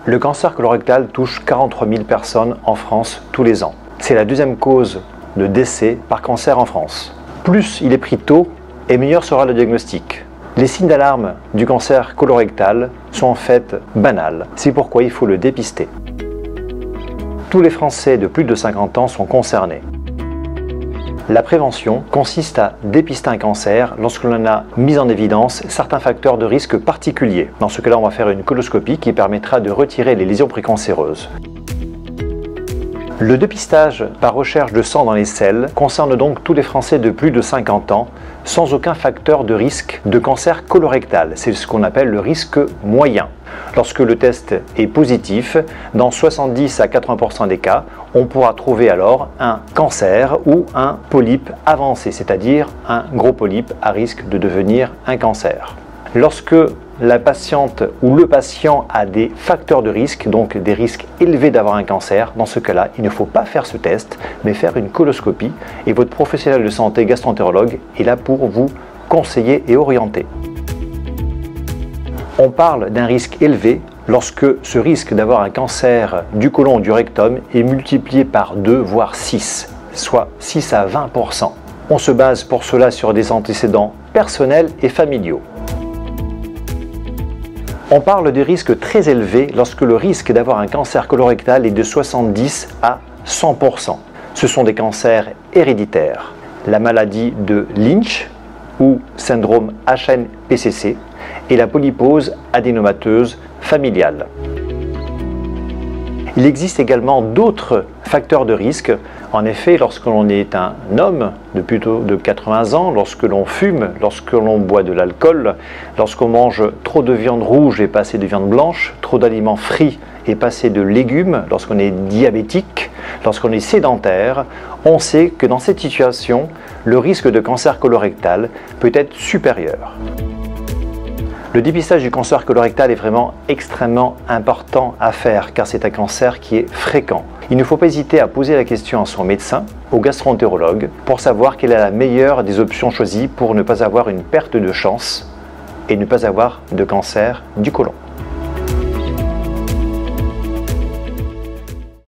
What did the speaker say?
Le cancer colorectal touche 43 000 personnes en France tous les ans. C'est la deuxième cause de décès par cancer en France. Plus il est pris tôt, et meilleur sera le diagnostic. Les signes d'alarme du cancer colorectal sont en fait banals. C'est pourquoi il faut le dépister. Tous les Français de plus de 50 ans sont concernés. La prévention consiste à dépister un cancer lorsque l'on a mis en évidence certains facteurs de risque particuliers. Dans ce cas-là, on va faire une coloscopie qui permettra de retirer les lésions précancéreuses. Le dépistage par recherche de sang dans les selles concerne donc tous les Français de plus de 50 ans sans aucun facteur de risque de cancer colorectal. C'est ce qu'on appelle le risque moyen. Lorsque le test est positif, dans 70 à 80% des cas, on pourra trouver alors un cancer ou un polype avancé, c'est-à-dire un gros polype à risque de devenir un cancer. Lorsque la patiente ou le patient a des facteurs de risque, donc des risques élevés d'avoir un cancer, dans ce cas-là, il ne faut pas faire ce test, mais faire une coloscopie et votre professionnel de santé gastro-entérologue est là pour vous conseiller et orienter. On parle d'un risque élevé lorsque ce risque d'avoir un cancer du côlon ou du rectum est multiplié par 2 voire 6, soit 6 à 20%. On se base pour cela sur des antécédents personnels et familiaux. On parle de risques très élevés lorsque le risque d'avoir un cancer colorectal est de 70 à 100%. Ce sont des cancers héréditaires, la maladie de Lynch ou syndrome HNPCC et la polypose adénomateuse familiale. Il existe également d'autres facteurs de risque. En effet, lorsque l'on est un homme de plus de 80 ans, lorsque l'on fume, lorsque l'on boit de l'alcool, lorsqu'on mange trop de viande rouge et pas assez de viande blanche, trop d'aliments frits et pas assez de légumes, lorsqu'on est diabétique, lorsqu'on est sédentaire, on sait que dans cette situation, le risque de cancer colorectal peut être supérieur. Le dépistage du cancer colorectal est vraiment extrêmement important à faire car c'est un cancer qui est fréquent. Il ne faut pas hésiter à poser la question à son médecin, au gastro-entérologue, pour savoir quelle est la meilleure des options choisies pour ne pas avoir une perte de chance et ne pas avoir de cancer du côlon.